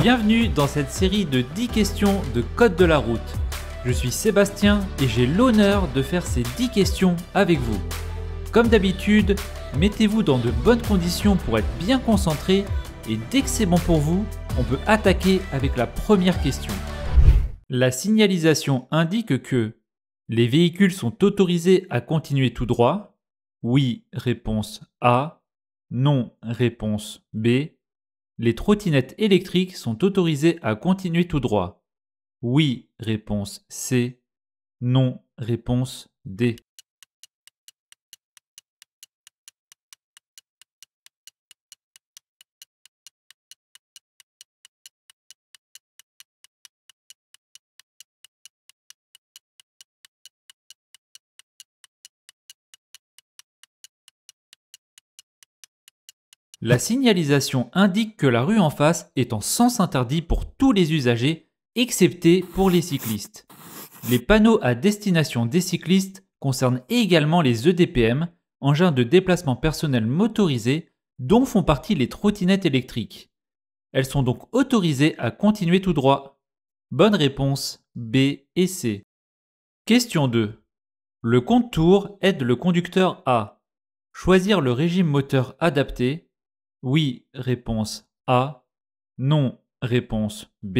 Bienvenue dans cette série de 10 questions de code de la route. Je suis Sébastien et j'ai l'honneur de faire ces 10 questions avec vous. Comme d'habitude, mettez-vous dans de bonnes conditions pour être bien concentré et dès que c'est bon pour vous, on peut attaquer avec la première question. La signalisation indique que les véhicules sont autorisés à continuer tout droit. Oui, réponse A. Non, réponse B. Les trottinettes électriques sont autorisées à continuer tout droit. Oui, réponse C. Non, réponse D. La signalisation indique que la rue en face est en sens interdit pour tous les usagers, excepté pour les cyclistes. Les panneaux à destination des cyclistes concernent également les EDPM, engins de déplacement personnel motorisés, dont font partie les trottinettes électriques. Elles sont donc autorisées à continuer tout droit. Bonne réponse B et C. Question 2. Le compte-tours aide le conducteur à choisir le régime moteur adapté. Oui, réponse A. Non, réponse B.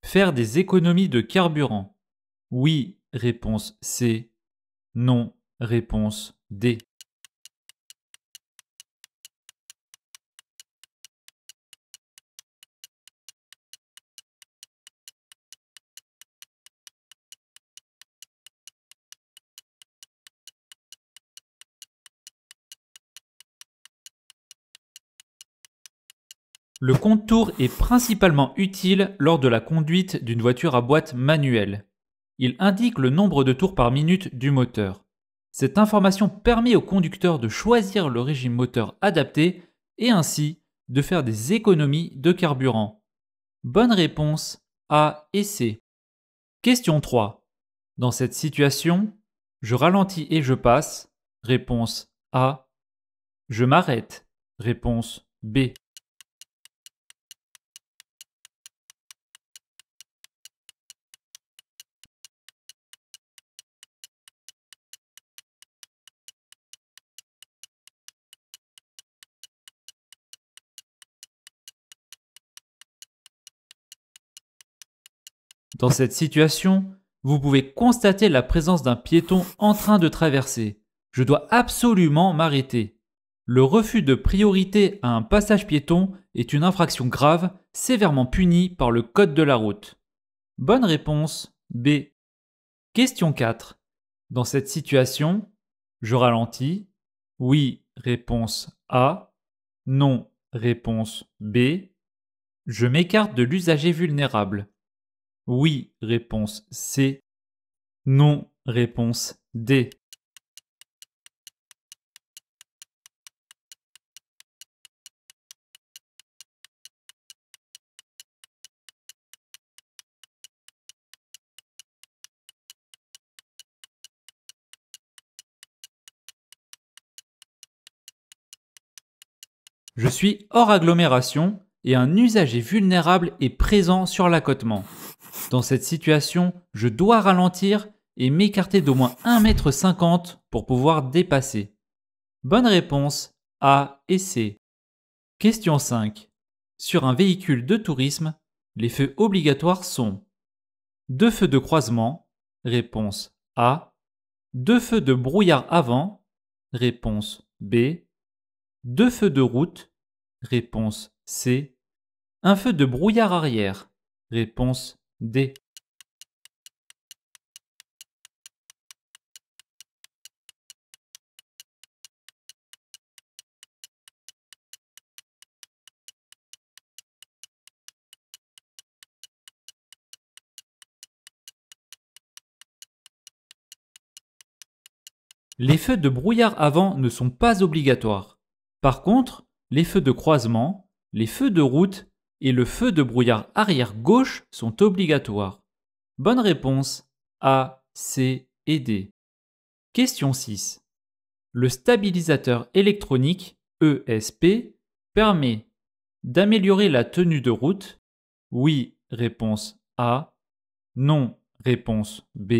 Faire des économies de carburant. Oui, réponse C. Non, réponse D. Le compte-tours est principalement utile lors de la conduite d'une voiture à boîte manuelle. Il indique le nombre de tours par minute du moteur. Cette information permet au conducteur de choisir le régime moteur adapté et ainsi de faire des économies de carburant. Bonne réponse A et C. Question 3. Dans cette situation, je ralentis et je passe. Réponse A. Je m'arrête. Réponse B. Dans cette situation, vous pouvez constater la présence d'un piéton en train de traverser. Je dois absolument m'arrêter. Le refus de priorité à un passage piéton est une infraction grave, sévèrement punie par le code de la route. Bonne réponse B. Question 4. Dans cette situation, je ralentis. Oui, réponse A. Non, réponse B. Je m'écarte de l'usager vulnérable. Oui, réponse C. Non, réponse D. Je suis hors agglomération et un usager vulnérable est présent sur l'accotement. Dans cette situation, je dois ralentir et m'écarter d'au moins 1,50 m pour pouvoir dépasser. Bonne réponse A et C. Question 5. Sur un véhicule de tourisme, les feux obligatoires sont 2 feux de croisement, réponse A, 2 feux de brouillard avant, réponse B, 2 feux de route, réponse C, un feu de brouillard arrière, réponse D. Les feux de brouillard avant ne sont pas obligatoires. Par contre, les feux de croisement, les feux de route et le feu de brouillard arrière gauche sont obligatoires. Bonne réponse A, C et D. Question 6. Le stabilisateur électronique ESP permet d'améliorer la tenue de route, Oui, réponse A. Non, réponse B.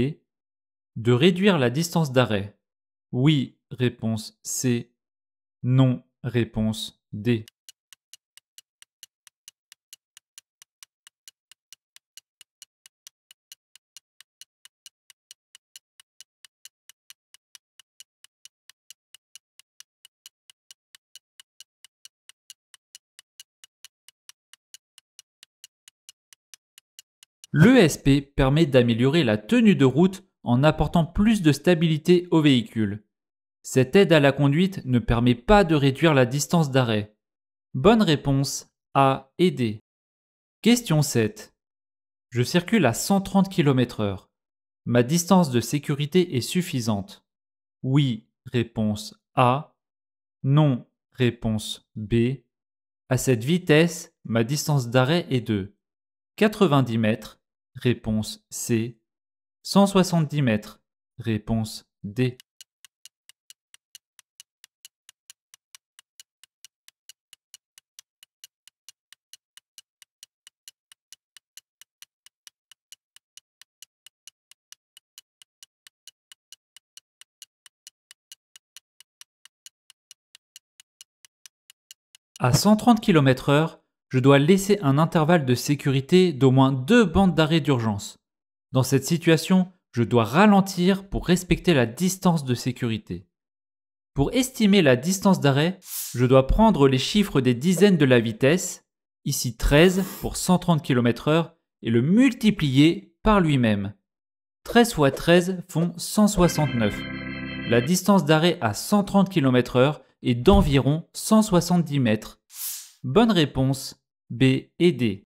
De réduire la distance d'arrêt. Oui, réponse C. Non, réponse D. L'ESP permet d'améliorer la tenue de route en apportant plus de stabilité au véhicule. Cette aide à la conduite ne permet pas de réduire la distance d'arrêt. Bonne réponse A et D. Question 7. Je circule à 130 km/h. Ma distance de sécurité est suffisante. Oui, réponse A. Non, réponse B. À cette vitesse, ma distance d'arrêt est de 90 mètres, réponse C. 170 mètres, réponse D. À 130 km/h, je dois laisser un intervalle de sécurité d'au moins 2 bandes d'arrêt d'urgence. Dans cette situation, je dois ralentir pour respecter la distance de sécurité. Pour estimer la distance d'arrêt, je dois prendre les chiffres des dizaines de la vitesse, ici 13 pour 130 km/h, et le multiplier par lui-même. 13 fois 13 font 169. La distance d'arrêt à 130 km/h est d'environ 170 mètres. Bonne réponse B et D.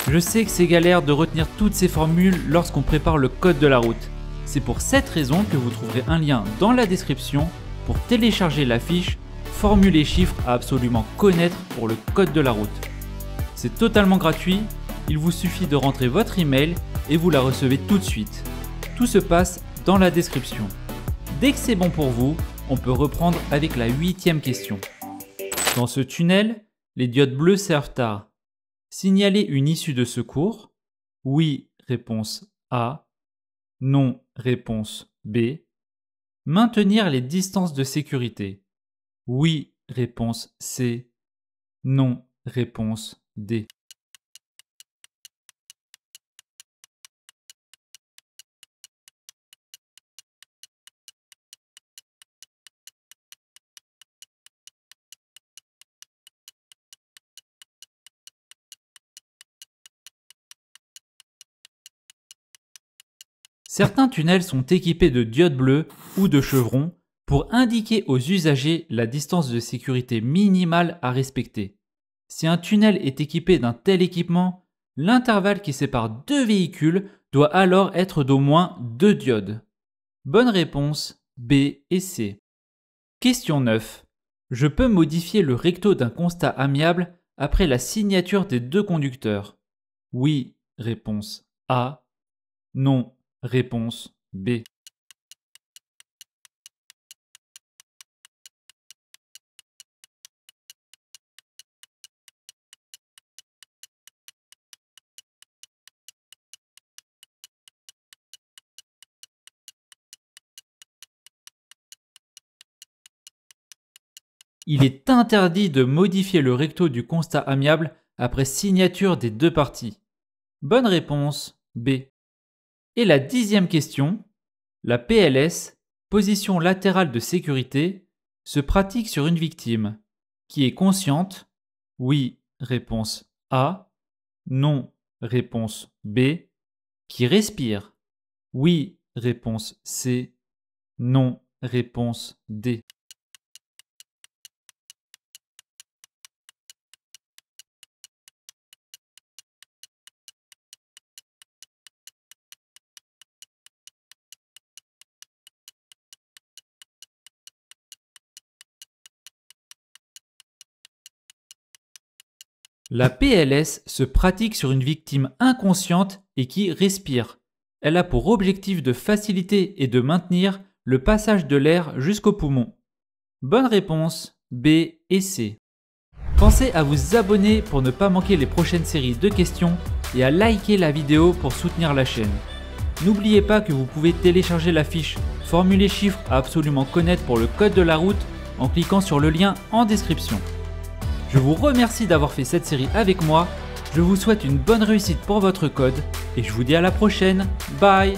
Je sais que c'est galère de retenir toutes ces formules lorsqu'on prépare le code de la route. C'est pour cette raison que vous trouverez un lien dans la description pour télécharger la fiche Formule et chiffres à absolument connaître pour le code de la route. C'est totalement gratuit, il vous suffit de rentrer votre email et vous la recevez tout de suite. Tout se passe dans la description. Dès que c'est bon pour vous, on peut reprendre avec la 8e question. Dans ce tunnel, les diodes bleues servent à signaler une issue de secours. Oui, réponse A. Non, réponse B. Maintenir les distances de sécurité. Oui, réponse C. Non, réponse D. Certains tunnels sont équipés de diodes bleues ou de chevrons pour indiquer aux usagers la distance de sécurité minimale à respecter. Si un tunnel est équipé d'un tel équipement, l'intervalle qui sépare deux véhicules doit alors être d'au moins 2 diodes. Bonne réponse B et C. Question 9. Je peux modifier le recto d'un constat amiable après la signature des deux conducteurs. Oui, réponse A. Non, réponse B. Il est interdit de modifier le recto du constat amiable après signature des deux parties. Bonne réponse B. Et la 10e question, la PLS, position latérale de sécurité, se pratique sur une victime qui est consciente. Oui, réponse A. Non, réponse B. Qui respire. Oui, réponse C. Non, réponse D. La PLS se pratique sur une victime inconsciente et qui respire. Elle a pour objectif de faciliter et de maintenir le passage de l'air jusqu'aux poumons. Bonne réponse B et C. Pensez à vous abonner pour ne pas manquer les prochaines séries de questions et à liker la vidéo pour soutenir la chaîne. N'oubliez pas que vous pouvez télécharger la fiche Formule chiffres à absolument connaître pour le code de la route en cliquant sur le lien en description. Je vous remercie d'avoir fait cette série avec moi, je vous souhaite une bonne réussite pour votre code et je vous dis à la prochaine, bye!